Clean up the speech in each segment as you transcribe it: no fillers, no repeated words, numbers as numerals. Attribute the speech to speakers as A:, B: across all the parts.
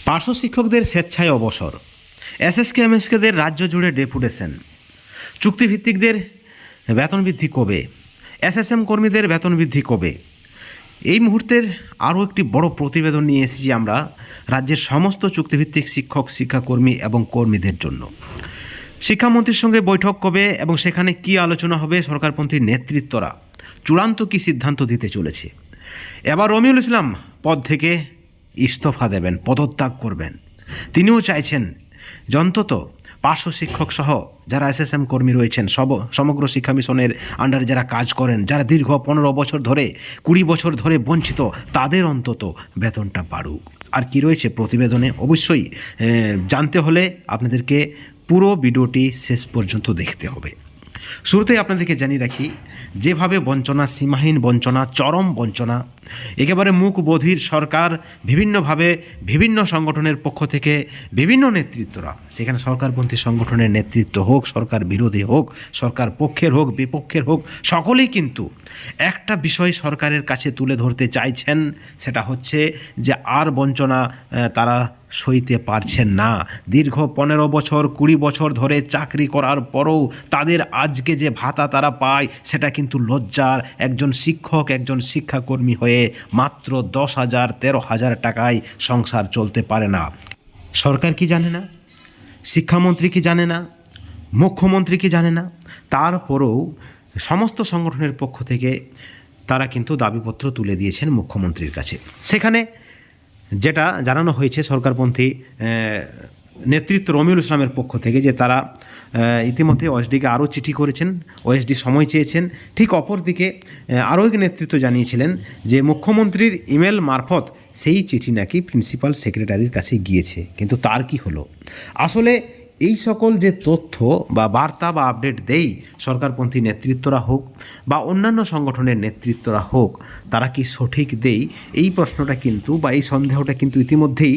A: পার্শ্ব শিক্ষকদের স্বেচ্ছায় অবসর, এসএসকে এমএসকেদের রাজ্য জুড়ে ডেপুটেশন, চুক্তিভিত্তিকদের বেতন বৃদ্ধি কবে, এসএসএম কর্মীদের বেতন বৃদ্ধি কবে। এই মুহূর্তের আরও একটি বড় প্রতিবেদন নিয়ে এসেছি আমরা রাজ্যের সমস্ত চুক্তিভিত্তিক শিক্ষক, শিক্ষাকর্মী এবং কর্মীদের জন্য। শিক্ষামন্ত্রীর সঙ্গে বৈঠক কবে এবং সেখানে কী আলোচনা হবে, সরকারপন্থী নেতৃত্বরা চূড়ান্ত কী সিদ্ধান্ত দিতে চলেছে। এবার রমিউল ইসলাম পদ থেকে ইস্তফা দেবেন, পদত্যাগ করবেন। তিনিও চাইছেন যে অন্তত পার্শ্ব শিক্ষক সহ যারা এসএসএম কর্মী রয়েছেন, সমগ্র শিক্ষা মিশনের আন্ডারে যারা কাজ করেন, যারা দীর্ঘ 15 বছর ধরে 20 বছর ধরে বঞ্চিত, তাদের অন্তত বেতনটা বাড়ুক। আর কি রয়েছে প্রতিবেদনে অবশ্যই জানতে হলে আপনাদেরকে পুরো ভিডিওটি শেষ পর্যন্ত দেখতে হবে। শুরুতেই আপনাদেরকে জানিয়ে রাখি, যেভাবে বঞ্চনা, সীমাহীন বঞ্চনা, চরম বঞ্চনা, একেবারে মুখ বধির সরকার, বিভিন্নভাবে বিভিন্ন সংগঠনের পক্ষ থেকে বিভিন্ন নেতৃত্বরা, সেখানে সরকারপন্থী সংগঠনের নেতৃত্ব হোক, সরকার বিরোধী হোক, সরকার পক্ষের হোক, বিপক্ষের হোক, সকলেই কিন্তু একটা বিষয় সরকারের কাছে তুলে ধরতে চাইছেন। সেটা হচ্ছে যে আর বঞ্চনা তারা সইতে পারছেন না। দীর্ঘ 15 বছর 20 বছর ধরে চাকরি করার পরও তাদের আজকে যে ভাতা তারা পায়, সেটা কিন্তু লজ্জার। একজন শিক্ষক, একজন শিক্ষাকর্মী হয়ে মাত্র 10,000 13,000 টাকায় সংসার চলতে পারে না। সরকার কি জানে না? শিক্ষামন্ত্রী কি জানে না? মুখ্যমন্ত্রী কি জানে না? তারপরেও সমস্ত সংগঠনের পক্ষ থেকে তারা কিন্তু দাবিপত্র তুলে দিয়েছেন মুখ্যমন্ত্রীর কাছে। সেখানে যেটা জানানো হয়েছে সরকারপন্থী নেতৃত্ব রমিউল ইসলামের পক্ষ থেকে, যে তারা ইতিমধ্যে ওএসডিকে আরও চিঠি করেছেন, ওএসডি সময় চেয়েছেন। ঠিক অপরদিকে আরও এক নেতৃত্ব জানিয়েছিলেন যে মুখ্যমন্ত্রীর ইমেল মারফত সেই চিঠি নাকি প্রিন্সিপাল সেক্রেটারির কাছে গিয়েছে। কিন্তু তার কি হলো? আসলে এই সকল যে তথ্য বা বার্তা বা আপডেট দেই সরকারপন্থী নেতৃত্বরা হোক বা অন্যান্য সংগঠনের নেতৃত্বরা হোক, তারা কি সঠিক দেই? এই প্রশ্নটা কিন্তু বা এই সন্দেহটা কিন্তু ইতিমধ্যেই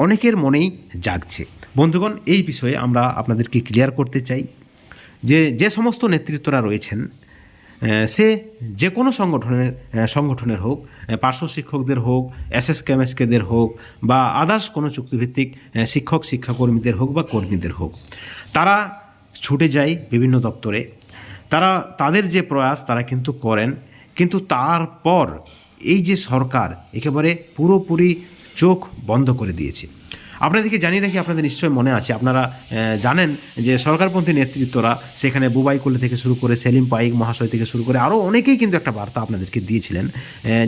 A: অনেকের মনেই জাগছে। বন্ধুগণ, এই বিষয়ে আমরা আপনাদেরকে ক্লিয়ার করতে চাই যে যে সমস্ত নেতৃত্বরা রয়েছেন, সে যে কোনো সংগঠনের হোক, পার্শ্ব শিক্ষকদের হোক, এসএসকেএমএসকেদের হোক বা আদার্স কোনো চুক্তিভিত্তিক শিক্ষক, শিক্ষাকর্মীদের হোক বা কর্মীদের হোক, তারা ছুটে যায় বিভিন্ন দপ্তরে। তারা তাদের যে প্রয়াস তারা কিন্তু করেন, কিন্তু তারপর এই যে সরকার একেবারে পুরোপুরি চোখ বন্ধ করে দিয়েছে। আপনাদেরকে জানিয়ে রাখি, আপনাদের নিশ্চয় মনে আছে, আপনারা জানেন যে সরকারপন্থী নেতৃত্বরা সেখানে বুবাই কোলে থেকে শুরু করে সেলিম পাইক মহাশয় থেকে শুরু করে আরও অনেকেই কিন্তু একটা বার্তা আপনাদেরকে দিয়েছিলেন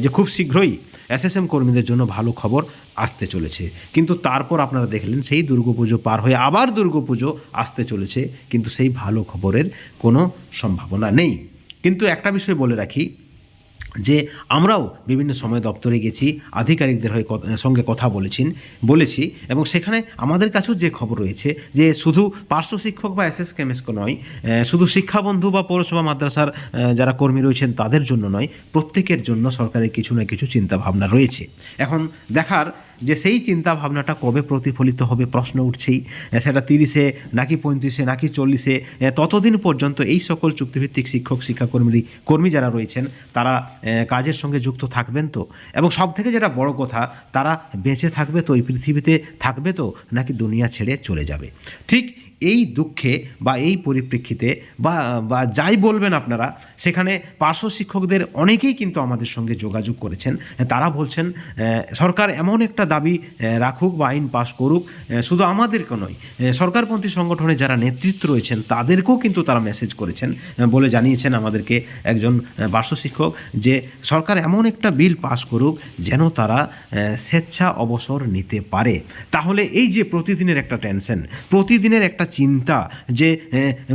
A: যে খুব শীঘ্রই এসএসএম কর্মীদের জন্য ভালো খবর আসতে চলেছে। কিন্তু তারপর আপনারা দেখলেন সেই দুর্গাপুজো পার হয়ে আবার দুর্গাপুজো আসতে চলেছে, কিন্তু সেই ভালো খবরের কোনো সম্ভাবনা নেই। কিন্তু একটা বিষয় বলে রাখি যে আমরাও বিভিন্ন সময় দপ্তরে গেছি, আধিকারিকদের সঙ্গে কথা বলেছি এবং সেখানে আমাদের কাছেও যে খবর রয়েছে যে শুধু পার্শ্ব শিক্ষক বা এসএসকেএমএসকে নয়, শুধু শিক্ষাবন্ধু বা পৌরসভা মাদ্রাসার যারা কর্মী রয়েছেন তাদের জন্য নয়, প্রত্যেকের জন্য সরকারের কিছু না কিছু চিন্তাভাবনা রয়েছে। এখন দেখার যে সেই চিন্তা ভাবনাটা কবে প্রতিফলিত হবে প্রশ্ন উঠছেই। সেটা 30-এ নাকি 35-এ নাকি 40-এ, ততদিন পর্যন্ত এই সকল চুক্তিভিত্তিক শিক্ষক, শিক্ষাকর্মী যারা রয়েছেন তারা কাজের সঙ্গে যুক্ত থাকবেন তো, এবং সব থেকে যেটা বড় কথা, তারা বেঁচে থাকবে তো, এই পৃথিবীতে থাকবে তো, নাকি দুনিয়া ছেড়ে চলে যাবে। ঠিক এই দুঃখে বা এই পরিপ্রেক্ষিতে বা যাই বলবেন আপনারা, সেখানে পার্শ্ব শিক্ষকদের অনেকেই কিন্তু আমাদের সঙ্গে যোগাযোগ করেছেন। তারা বলছেন সরকার এমন একটা দাবি রাখুক বা আইন পাশ করুক, শুধু আমাদেরকে নয়, সরকারপন্থী সংগঠনে যারা নেতৃত্ব রয়েছেন তাদেরকেও কিন্তু তারা মেসেজ করেছেন, বলে জানিয়েছেন আমাদেরকে একজন পার্শ্ব শিক্ষক, যে সরকার এমন একটা বিল পাশ করুক যেন তারা স্বেচ্ছা অবসর নিতে পারে। তাহলে এই যে প্রতিদিনের একটা টেনশন, প্রতিদিনের একটা চিন্তা যে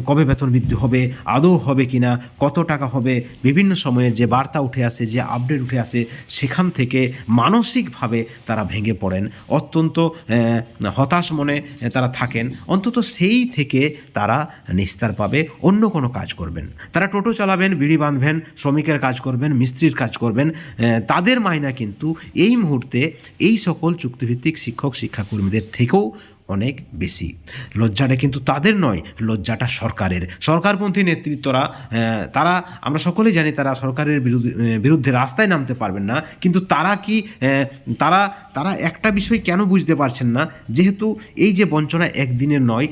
A: কবে বেতন বৃদ্ধি হবে, আদৌ হবে কিনা, কত টাকা হবে, বিভিন্ন সময়ে যে বার্তা উঠে আসে, যে আপডেট উঠে আসে, সেখান থেকে মানসিকভাবে তারা ভেঙে পড়েন, অত্যন্ত হতাশ মনে তারা থাকেন। অন্তত সেই থেকে তারা নিস্তার পাবে, অন্য কোনো কাজ করবেন। তারা টোটো চালাবেন, বিড়ি বাঁধবেন, শ্রমিকের কাজ করবেন, মিস্ত্রির কাজ করবেন, তাদের মাইনা কিন্তু এই মুহূর্তে এই সকল চুক্তিভিত্তিক শিক্ষক, শিক্ষাকর্মীদের থেকেও অনেক বেশি। লজ্জাটা কিন্তু তাদের নয়, লজ্জাটা সরকারের। সরকারপন্থী নেতৃত্বরা তারা, আমরা সকলেই জানি তারা সরকারের বিরুদ্ধে রাস্তায় নামতে পারবেন না, কিন্তু তারা কি তারা তারা একটা বিষয় কেন বুঝতে পারছেন না, যেহেতু এই যে বঞ্চনা একদিনের নয়,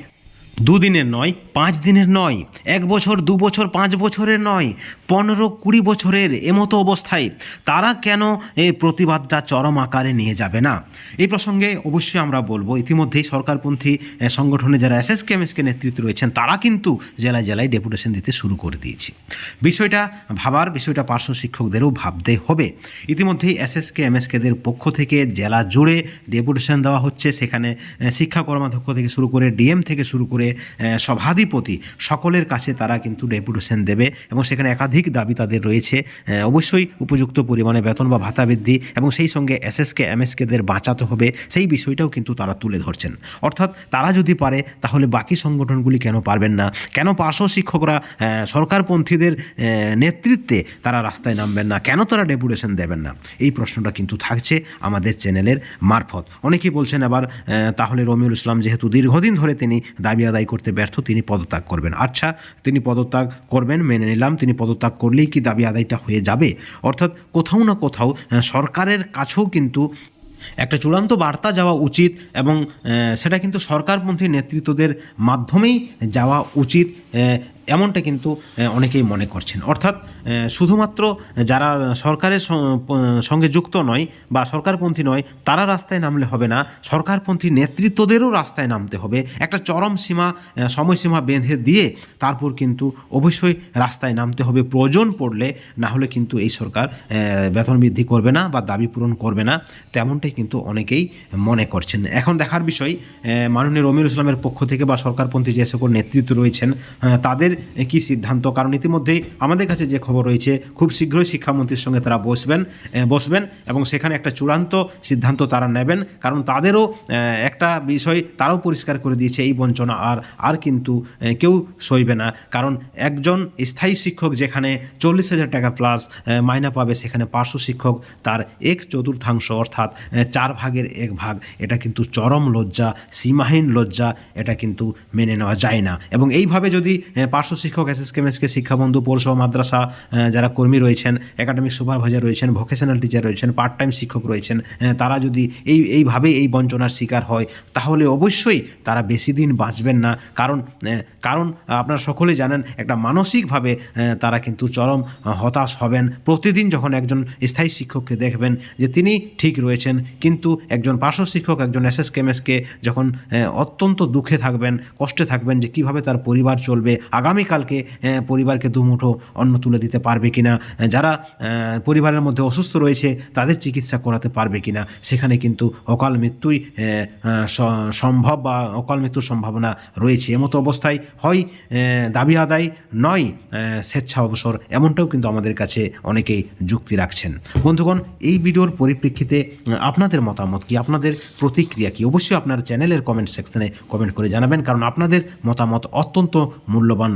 A: দুদিনের নয়, 5 দিনের নয়, 1 বছর 2 বছর 5 বছরের নয়, 15-20 বছরের এমতো অবস্থায় তারা কেন এই প্রতিবাদটা চরম আকারে নিয়ে যাবে না? এই প্রসঙ্গে অবশ্যই আমরা বলবো, ইতিমধ্যেই সরকারপন্থী সংগঠনে যারা এসএসকে এমএসকে নেতৃত্ব রয়েছেন তারা কিন্তু জেলায় জেলায় ডেপুটেশন দিতে শুরু করে দিয়েছে। বিষয়টা পার্শ্ব শিক্ষকদেরও ভাবতে হবে। ইতিমধ্যেই এসএসকে এমএসকেদের পক্ষ থেকে জেলা জুড়ে ডেপুটেশন দেওয়া হচ্ছে। সেখানে শিক্ষা কর্মাধ্যক্ষ থেকে শুরু করে ডিএম থেকে শুরু করে সভাধিপতি সকলের কাছে তারা কিন্তু ডেপুটেশন দেবে এবং সেখানে একাধিক দাবি তাদের রয়েছে। অবশ্যই উপযুক্ত পরিমাণে বেতন বা ভাতা বৃদ্ধি এবং সেই সঙ্গে এসএসকে এমএসকেদের বাঁচাতে হবে, সেই বিষয়টাও কিন্তু তারা তুলে ধরছেন। অর্থাৎ তারা যদি পারে তাহলে বাকি সংগঠনগুলি কেন পারবেন না? কেন পার্শ্ব শিক্ষকরা সরকারপন্থীদের নেতৃত্বে তারা রাস্তায় নামবেন না? কেন তারা ডেপুটেশন দেবেন না? এই প্রশ্নটা কিন্তু থাকছে আমাদের চ্যানেলের মারফত। অনেকেই বলছেন আবার তাহলে রমিউল ইসলাম যেহেতু দীর্ঘদিন ধরে তিনি দাবি আদায় করতে ব্যর্থ, তিনি পদত্যাগ করবেন। আচ্ছা, তিনি পদত্যাগ করবেন, মেনে নিলাম। তিনি পদত্যাগ করলেই কি দাবি আদায়টা হয়ে যাবে? অর্থাৎ কোথাও না কোথাও সরকারের কাছেও কিন্তু একটা চূড়ান্ত বার্তা যাওয়া উচিত এবং সেটা কিন্তু সরকারপন্থী নেতৃত্বদের মাধ্যমেই যাওয়া উচিত, এমনটা কিন্তু অনেকেই মনে করছেন। অর্থাৎ শুধুমাত্র যারা সরকারের সঙ্গে যুক্ত নয় বা সরকারপন্থী নয় তারা রাস্তায় নামলে হবে না, সরকারপন্থী নেতৃত্বদেরও রাস্তায় নামতে হবে। একটা চরম সময়সীমা বেঁধে দিয়ে তারপর কিন্তু অবশ্যই রাস্তায় নামতে হবে প্রয়োজন পড়লে, না হলে কিন্তু এই সরকার বেতন বৃদ্ধি করবে না বা দাবি পূরণ করবে না, তেমনটাই কিন্তু অনেকেই মনে করছেন। এখন দেখার বিষয় মাননীয় রমিউল ইসলামের পক্ষ থেকে বা সরকারপন্থী যে সকল নেতৃত্ব রয়েছেন তাদের কি সিদ্ধান্ত। কারণ ইতিমধ্যেই আমাদের কাছে যে খবর রয়েছে খুব শীঘ্রই শিক্ষামন্ত্রীর সঙ্গে তারা বসবেন এবং সেখানে একটা চূড়ান্ত সিদ্ধান্ত তারা নেবেন। কারণ তাদেরও একটা বিষয় তারাও পরিষ্কার করে দিয়েছে, এই বঞ্চনা আর কিন্তু কেউ সইবে না। কারণ একজন স্থায়ী শিক্ষক যেখানে 40,000 টাকা প্লাস মাইনা পাবে, সেখানে পার্শ্ব শিক্ষক তার 1/4 অর্থাৎ 4 ভাগের 1 ভাগ। এটা কিন্তু চরম লজ্জা, সীমাহীন লজ্জা, এটা কিন্তু মেনে নেওয়া যায় না। এবং এইভাবে যদি পার্শ্ব শিক্ষক, এসএসকে এমএসকে, শিক্ষাবন্ধু, পৌরসভা, মাদ্রাসা যারা কর্মী রয়েছেন, একাডেমিক সুপারভাইজার রয়েছেন, ভোকেশনাল টিচার রয়েছেন, পার্ট টাইম শিক্ষক রয়েছেন, তারা যদি এইভাবে এই বঞ্চনার শিকার হয় তাহলে অবশ্যই তারা বেশি দিন বাঁচবেন না। কারণ আপনারা সকলেই জানেন একটা মানসিকভাবে তারা কিন্তু চরম হতাশ হবেন। প্রতিদিন যখন একজন স্থায়ী শিক্ষককে দেখবেন যে তিনি ঠিক রয়েছেন, কিন্তু একজন পার্শ্ব শিক্ষক, একজন এসএসকে এমএসকে যখন অত্যন্ত দুঃখে থাকবেন, কষ্টে থাকবেন যে কিভাবে তার পরিবার চলবে, আগামীকালকে পরিবারকে দুমুঠো অন্ন তুলে দিতে পারবে কিনা, যারা পরিবারের মধ্যে অসুস্থ রয়েছে তাদের চিকিৎসা করাতে পারবে কিনা, সেখানে কিন্তু অকাল মৃত্যুই সম্ভব বা অকাল মৃত্যুর সম্ভাবনা রয়েছে। এমতো অবস্থায় হয় দাবি আদায়, নয় স্বেচ্ছা অবসর, এমনটাও কিন্তু আমাদের কাছে অনেকেই যুক্তি রাখছেন। বন্ধুগণ, এই ভিডিওর পরিপ্রেক্ষিতে আপনাদের মতামত কি, আপনাদের প্রতিক্রিয়া কি, অবশ্যই আপনার চ্যানেলের কমেন্ট সেকশনে কমেন্ট করে জানাবেন। কারণ আপনাদের মতামত অত্যন্ত মূল্যবান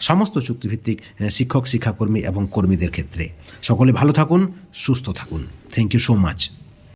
A: সমস্ত চুক্তিভিত্তিক শিক্ষক, শিক্ষাকর্মী এবং কর্মীদের ক্ষেত্রে। সকলে ভালো থাকুন, সুস্থ থাকুন। Thank you so much.